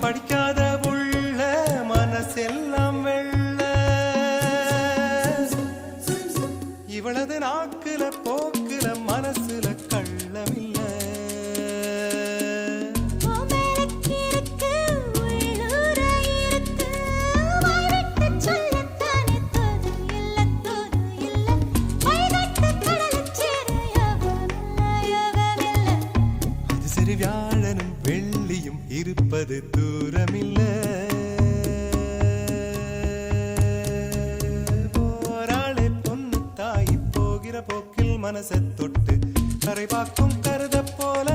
படிக்காத உள்ள மனசெல்லாம் வெள்ள இவளது நாக்குல போக்குல மனசுல கள்ளமில்ல வியாழனும் வெள்ளியும் இருப்பது தூரமில்ல போராளே பொண்ணு தாய் போகிற போக்கில் மனசை தொட்டு கரை பார்க்கும் கருத போல